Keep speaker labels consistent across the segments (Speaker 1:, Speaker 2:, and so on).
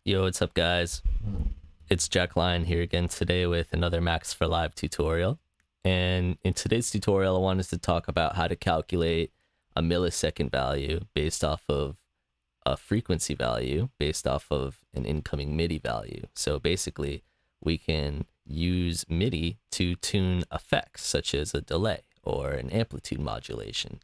Speaker 1: Yo, what's up, guys? It's Jack Lyon here again today with another Max for Live tutorial. And in today's tutorial, I wanted to talk about how to calculate a millisecond value based off of a frequency value based off of an incoming MIDI value. So basically, we can use MIDI to tune effects such as a delay or an amplitude modulation.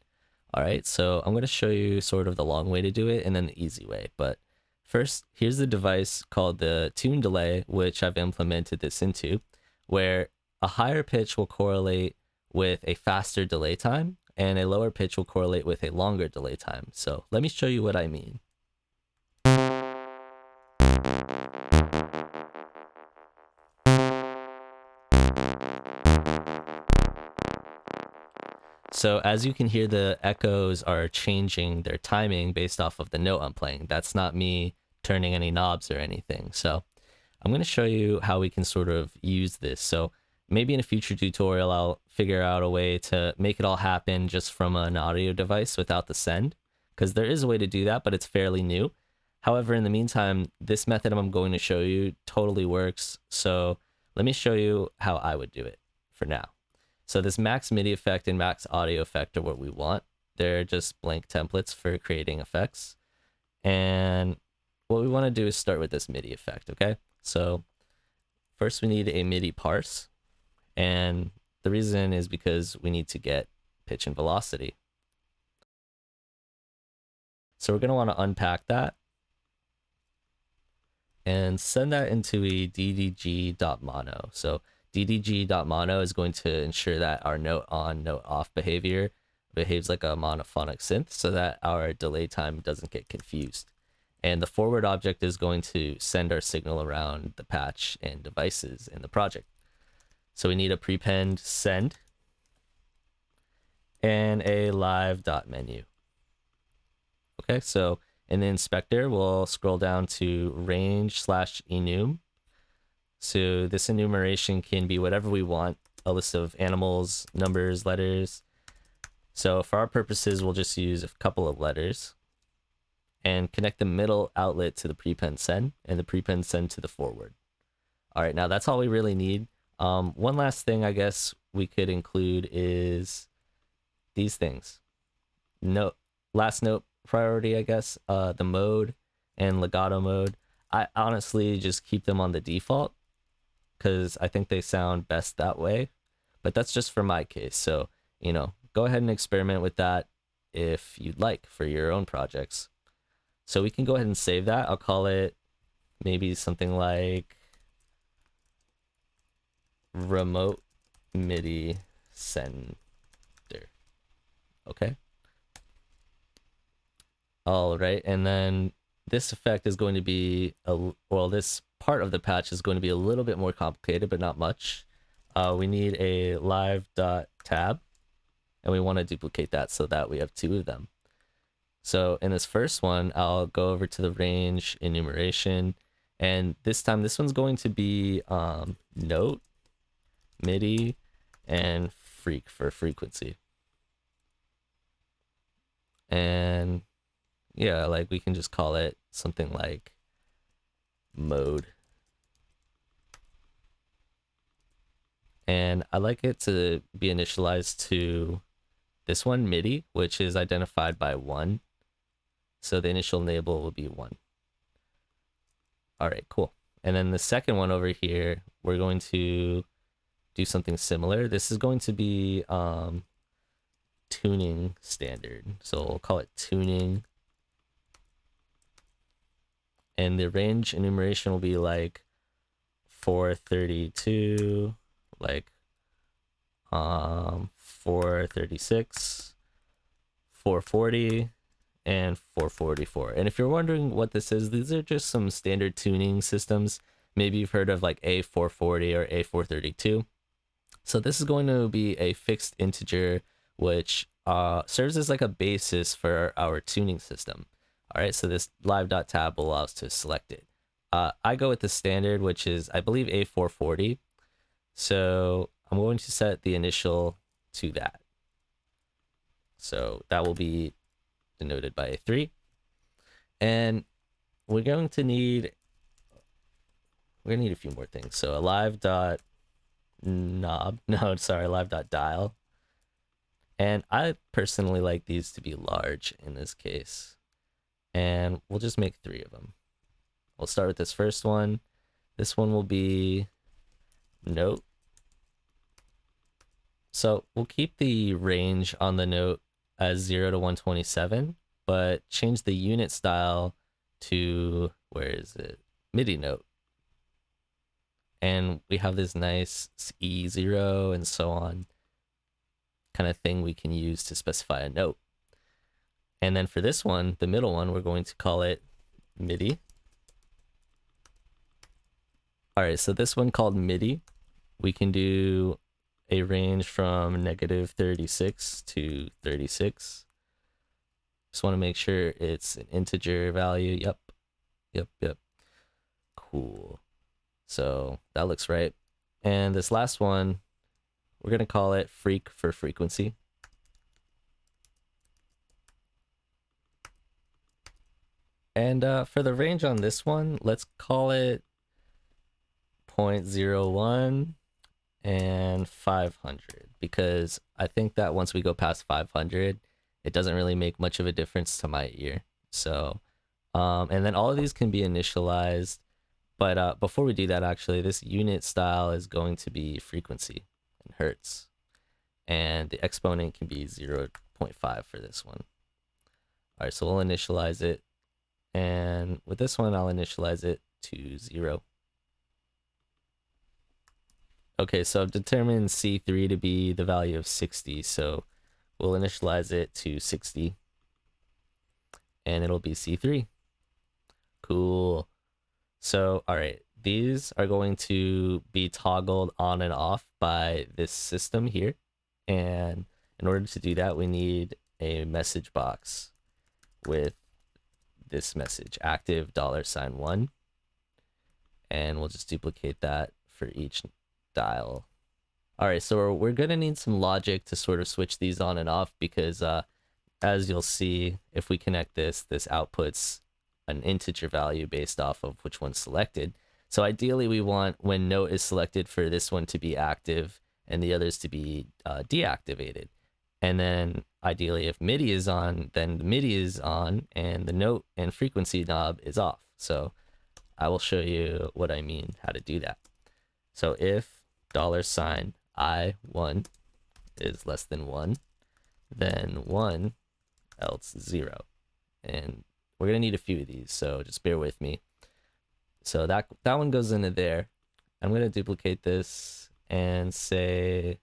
Speaker 1: All right, so I'm going to show you sort of the long way to do it and then the easy way. But first, here's the device called the tune delay, which I've implemented this into, where a higher pitch will correlate with a faster delay time and a lower pitch will correlate with a longer delay time. So let me show you what I mean. So as you can hear, the echoes are changing their timing based off of the note I'm playing. That's not me turning any knobs or anything. So I'm going to show you how we can sort of use this. So maybe in a future tutorial, I'll figure out a way to make it all happen just from an audio device without the send, because there is a way to do that, but it's fairly new. However, in the meantime, this method I'm going to show you totally works. So let me show you how I would do it for now. So this max MIDI effect and max audio effect are what we want. They're just blank templates for creating effects. And what we want to do is start with this MIDI effect, okay? So first we need a MIDI parse. And the reason is because we need to get pitch and velocity. So we're going to want to unpack that and send that into a ddg.mono. So ddg.mono is going to ensure that our note on, note off behavior behaves like a monophonic synth so that our delay time doesn't get confused. And the forward object is going to send our signal around the patch and devices in the project. So we need a prepend send and a live.menu. Okay, so in the inspector, we'll scroll down to range/enum. So this enumeration can be whatever we want, a list of animals, numbers, letters. So for our purposes, we'll just use a couple of letters and connect the middle outlet to the prepend send and the prepend send to the forward. All right, now that's all we really need. One last thing I guess we could include is these things. Last note priority, I guess, the mode and legato mode. I honestly just keep them on the default because I think they sound best that way, but that's just for my case. So, go ahead and experiment with that if you'd like for your own projects. So we can go ahead and save that. I'll call it maybe something like remote MIDI sender. Okay. All right. And then this effect is going to be, this part of the patch is going to be a little bit more complicated, but not much. We need a live.tab, and we want to duplicate that so that we have two of them. So in this first one, I'll go over to the range enumeration, and this time this one's going to be note, MIDI, and freak for frequency. And yeah, like we can just call it something like mode. And I like it to be initialized to this one, MIDI, which is identified by 1. So the initial enable will be 1. All right, cool. And then the second one over here, we're going to do something similar. This is going to be tuning standard. So we'll call it tuning. And the range enumeration will be like 432, like 436, 440, and 444. And if you're wondering what this is, these are just some standard tuning systems. Maybe you've heard of like A440 or A432. So this is going to be a fixed integer, which serves as like a basis for our tuning system. All right, so this live.tab will allow us to select it. I go with the standard, which is, I believe, A440. So I'm going to set the initial to that. So that will be denoted by a 3. And we're going to need we're gonna need a few more things. So a live dot knob, no, sorry, live dot dial. And I personally like these to be large in this case. And we'll just make 3 of them. We'll start with this first one. This one will be note. So we'll keep the range on the note as 0 to 127, but change the unit style to, where is it? MIDI note. And we have this nice E0 and so on kind of thing we can use to specify a note. And then for this one, the middle one, we're going to call it MIDI. All right, so this one called MIDI, we can do a range from -36 to 36. Just want to make sure it's an integer value. Yep. Cool. So that looks right. And this last one, we're going to call it freak for frequency. And for the range on this one, let's call it 0.01 and 500, because I think that once we go past 500, it doesn't really make much of a difference to my ear. So, and then all of these can be initialized. But before we do that, actually, this unit style is going to be frequency in hertz. And the exponent can be 0.5 for this one. All right, so we'll initialize it. And with this one, I'll initialize it to 0. Okay, so I've determined C3 to be the value of 60. So we'll initialize it to 60. And it'll be C3. Cool. So, all right, these are going to be toggled on and off by this system here. And in order to do that, we need a message box with this message, active $1. And we'll just duplicate that for each dial. All right, so we're going to need some logic to sort of switch these on and off, because as you'll see, if we connect this outputs an integer value based off of which one's selected. So ideally we want, when note is selected, for this one to be active and the others to be deactivated. And then ideally if MIDI is on, then the MIDI is on and the note and frequency knob is off. So I will show you what I mean, how to do that. So if $I1 is less than 1, then 1 else 0. And we're going to need a few of these, so just bear with me. So that one goes into there. I'm going to duplicate this and say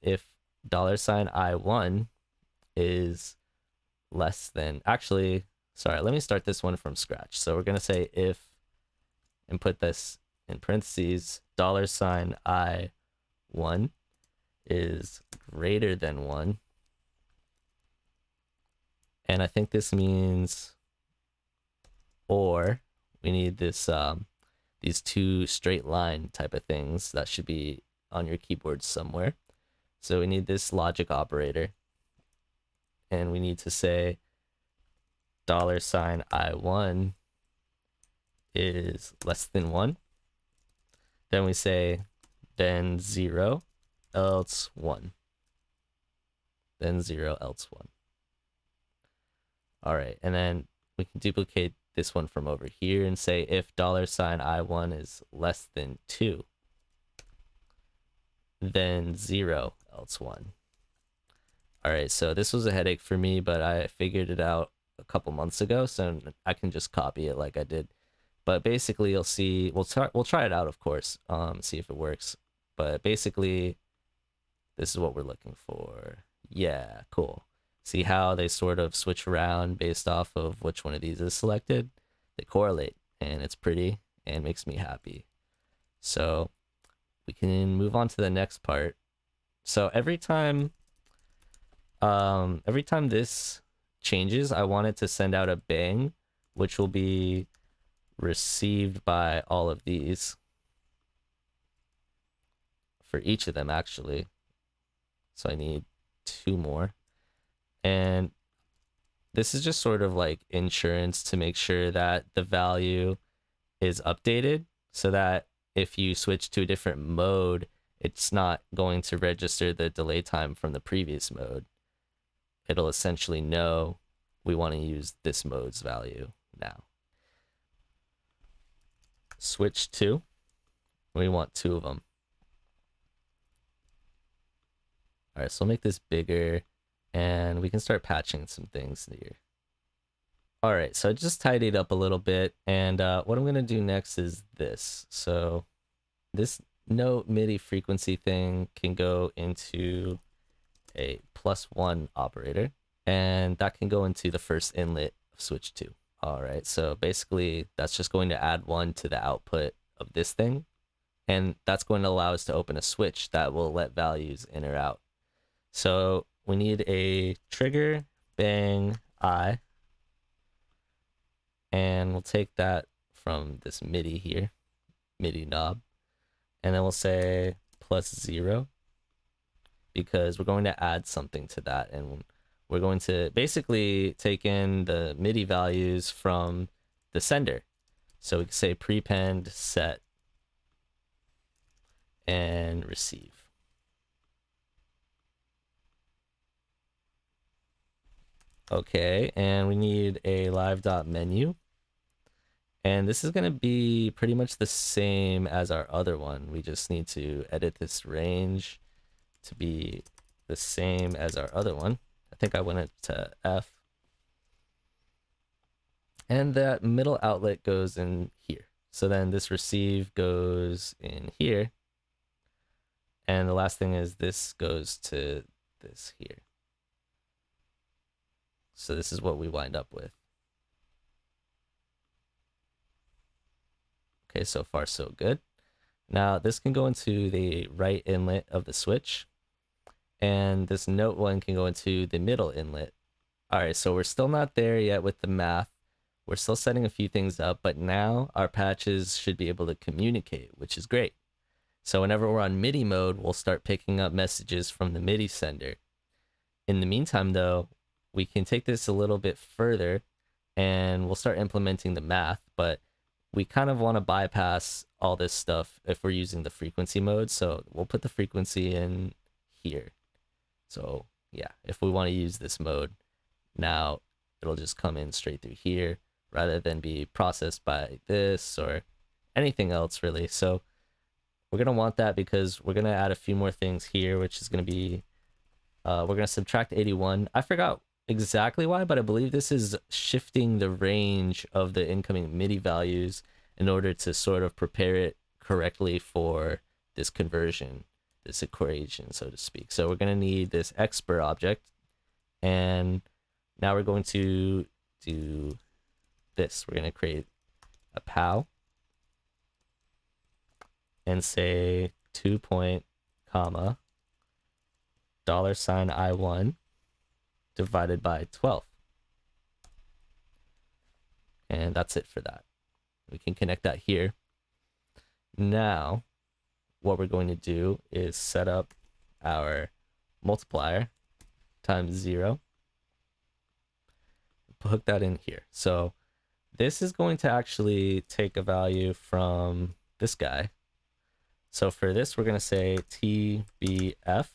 Speaker 1: if $I1 is less than, actually, sorry, let me start this one from scratch. So we're going to say if, and put this in parentheses, $I1 is greater than 1. And I think this means, or we need this these 2 straight line type of things that should be on your keyboard somewhere. So we need this logic operator, and we need to say $I1 is less than 1. Then we say then 0 else 1. Then 0 else 1. All right, and then we can duplicate this one from over here and say if $I1 is less than 2, then 0 else 1. All right, so this was a headache for me, but I figured it out a couple months ago, so I can just copy it like I did. But basically, you'll see, we'll try it out, of course, see if it works. But basically, this is what we're looking for. Yeah, cool. See how they sort of switch around based off of which one of these is selected? They correlate, and it's pretty and makes me happy. So we can move on to the next part. So every time this changes, I want it to send out a bang, which will be received by all of these, for each of them actually. So I need 2 more. And this is just sort of like insurance to make sure that the value is updated. so that if you switch to a different mode, it's not going to register the delay time from the previous mode. It'll essentially know we want to use this mode's value now. Switch to, we want 2 of them. All right, so we'll make this bigger and we can start patching some things here. All right, so I just tidied up a little bit, and what I'm gonna do next is this. So this note MIDI frequency thing can go into a +1 operator, and that can go into the first inlet of switch 2. All right, so basically that's just going to add 1 to the output of this thing, and that's going to allow us to open a switch that will let values in or out. So we need a trigger bang I, and we'll take that from this MIDI here, MIDI knob, and then we'll say +0 because we're going to add something to that, and we're going to basically take in the MIDI values from the sender. So we can say prepend set and receive. Okay, and we need a live.menu. And this is going to be pretty much the same as our other one. We just need to edit this range to be the same as our other one. I think I went it to F. And that middle outlet goes in here. So then this receive goes in here. And the last thing is this goes to this here. So this is what we wind up with. Okay, so far so good. Now this can go into the right inlet of the switch, and this note one can go into the middle inlet. All right, so we're still not there yet with the math. We're still setting a few things up, but now our patches should be able to communicate, which is great. So whenever we're on MIDI mode, we'll start picking up messages from the MIDI sender. In the meantime, though, we can take this a little bit further and we'll start implementing the math, but we kind of want to bypass all this stuff if we're using the frequency mode. So we'll put the frequency in here. So yeah, if we want to use this mode, now it'll just come in straight through here rather than be processed by this or anything else really. So we're going to want that because we're going to add a few more things here, which is going to be, we're going to subtract 81. I forgot exactly why, but I believe this is shifting the range of the incoming MIDI values in order to sort of prepare it correctly for this conversion, this equation, so to speak. So we're going to need this expert object, and now we're going to do this. We're going to create a POW and say 2 point, comma, $I1 divided by 12. And that's it for that. We can connect that here. Now, what we're going to do is set up our multiplier times 0. Hook that in here. So this is going to actually take a value from this guy. So for this, we're going to say TBF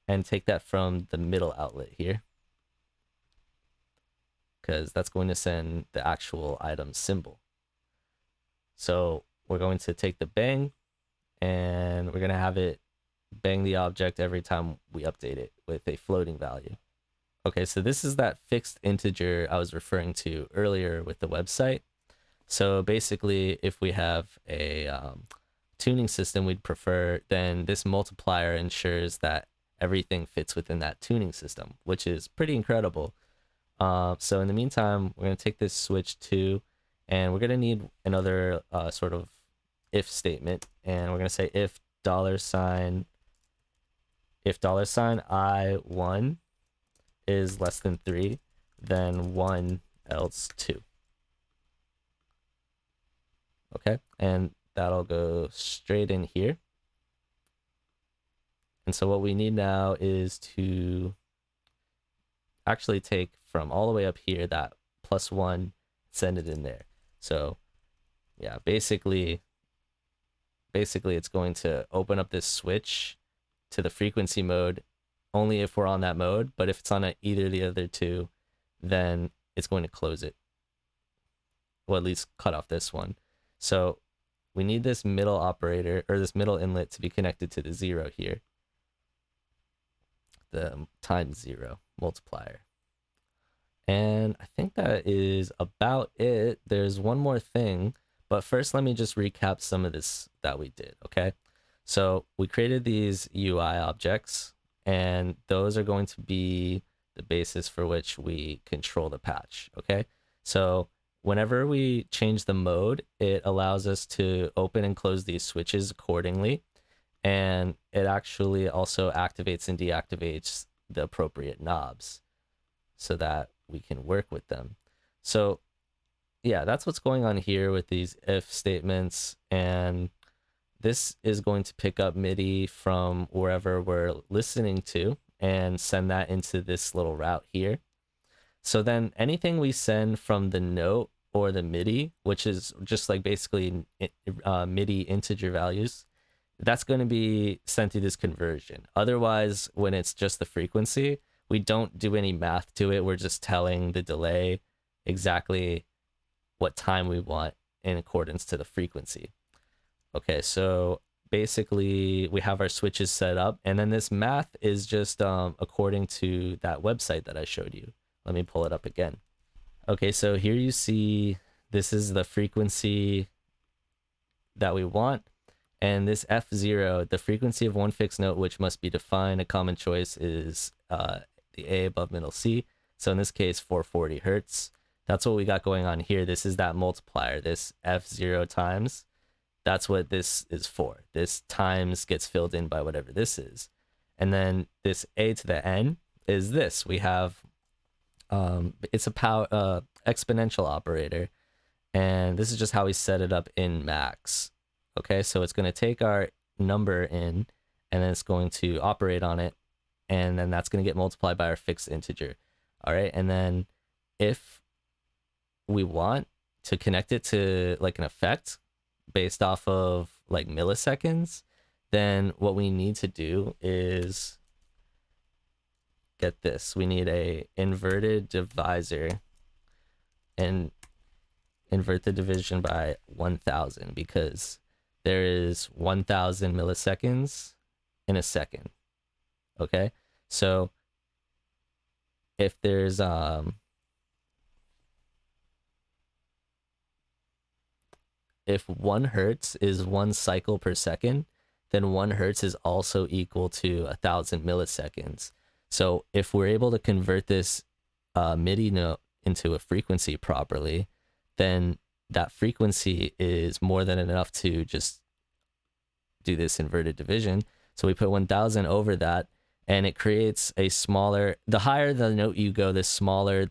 Speaker 1: and take that from the middle outlet here, because that's going to send the actual item symbol. So we're going to take the bang and we're going to have it bang the object every time we update it with a floating value. Okay, so this is that fixed integer I was referring to earlier with the website. So basically, if we have a tuning system we'd prefer, then this multiplier ensures that everything fits within that tuning system, which is pretty incredible. So in the meantime, we're going to take this switch to, and we're going to need another sort of if statement, and we're going to say if $I1 is less than 3, then 1 else 2. Okay, and that'll go straight in here. And so what we need now is to actually take from all the way up here, that +1, send it in there. So yeah, basically it's going to open up this switch to the frequency mode only if we're on that mode, but if it's on either of the other two, then it's going to close it. Well, at least cut off this one. So we need this middle operator, or this middle inlet, to be connected to the 0 here, the times 0 multiplier. And I think that is about it. There's one more thing, but first let me just recap some of this that we did, okay? So we created these UI objects, and those are going to be the basis for which we control the patch, okay? So whenever we change the mode, it allows us to open and close these switches accordingly, and it actually also activates and deactivates the appropriate knobs so that we can work with them. So yeah, that's what's going on here with these if statements, and this is going to pick up MIDI from wherever we're listening to and send that into this little route here. So then anything we send from the note or the MIDI, which is just like basically MIDI integer values, that's going to be sent through this conversion. Otherwise, when it's just the frequency, we don't do any math to it. We're just telling the delay exactly what time we want in accordance to the frequency. Okay, so basically we have our switches set up, and then this math is just according to that website that I showed you. Let me pull it up again. Okay, so here you see this is the frequency that we want, and this F0, the frequency of one fixed note which must be defined. A common choice is the A above middle C. So in this case, 440 hertz. That's what we got going on here. This is that multiplier, this F0 times. That's what this is for. This times gets filled in by whatever this is. And then this A to the N is this. We have, it's a power exponential operator. And this is just how we set it up in Max. Okay, so it's going to take our number in, and then it's going to operate on it, and then that's going to get multiplied by our fixed integer. All right, and then if we want to connect it to like an effect based off of like milliseconds, then what we need to do is get this. We need a inverted divisor and invert the division by 1000, because there is 1000 milliseconds in a second. Okay, so if there's if 1 hertz is 1 cycle per second, then 1 hertz is also equal to 1000 milliseconds. So if we're able to convert this MIDI note into a frequency properly, then that frequency is more than enough to just do this inverted division. So we put 1000 over that, and it creates a smaller, the higher the note you go, the smaller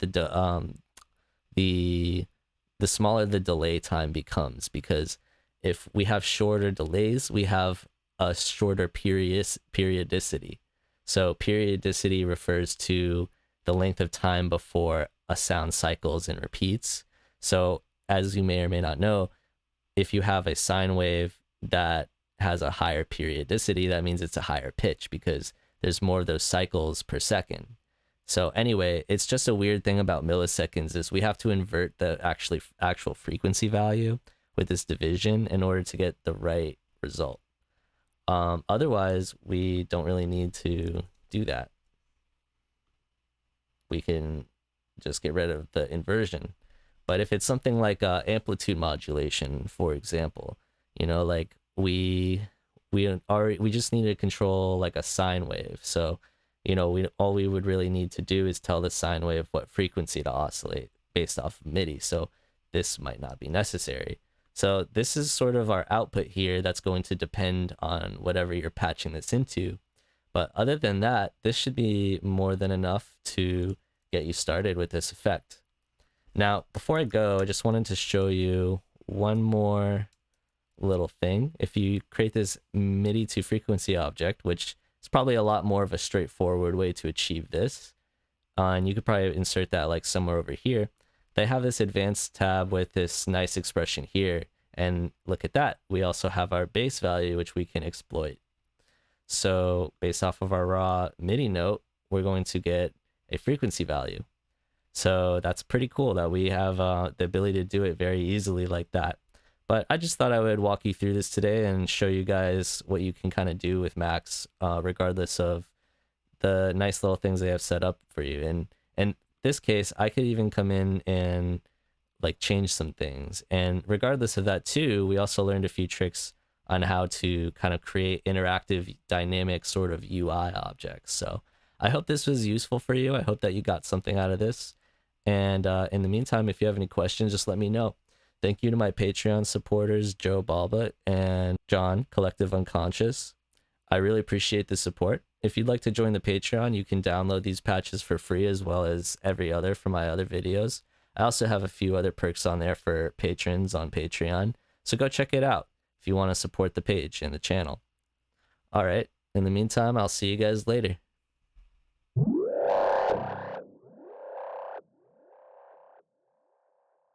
Speaker 1: the smaller the delay time becomes, because if we have shorter delays, we have a shorter periodicity. So periodicity refers to the length of time before a sound cycles and repeats. So as you may or may not know, if you have a sine wave that has a higher periodicity, that means it's a higher pitch because there's more of those cycles per second. So anyway, it's just a weird thing about milliseconds is we have to invert the actual frequency value with this division in order to get the right result. Otherwise, we don't really need to do that. We can just get rid of the inversion. But if it's something like amplitude modulation, for example, you know, like we just need to control like a sine wave. So, you know, all we would really need to do is tell the sine wave what frequency to oscillate based off of MIDI. So this might not be necessary. So this is sort of our output here that's going to depend on whatever you're patching this into. But other than that, this should be more than enough to get you started with this effect. Now, before I go, I just wanted to show you one more little thing. If you create this MIDI to frequency object, which is probably a lot more of a straightforward way to achieve this, and you could probably insert that like somewhere over here, they have this advanced tab with this nice expression here. And look at that, we also have our bass value, which we can exploit. So based off of our raw MIDI note, we're going to get a frequency value. So that's pretty cool that we have the ability to do it very easily like that. But I just thought I would walk you through this today and show you guys what you can kind of do with Max, regardless of the nice little things they have set up for you. And in this case, I could even come in and like change some things. And regardless of that too, we also learned a few tricks on how to kind of create interactive, dynamic sort of UI objects. So I hope this was useful for you. I hope that you got something out of this. And in the meantime, if you have any questions, just let me know. Thank you to my Patreon supporters, Joe Balba and John, Collective Unconscious. I really appreciate the support. If you'd like to join the Patreon, you can download these patches for free as well as every other from my other videos. I also have a few other perks on there for patrons on Patreon, so go check it out if you want to support the page and the channel. All right, in the meantime, I'll see you guys later.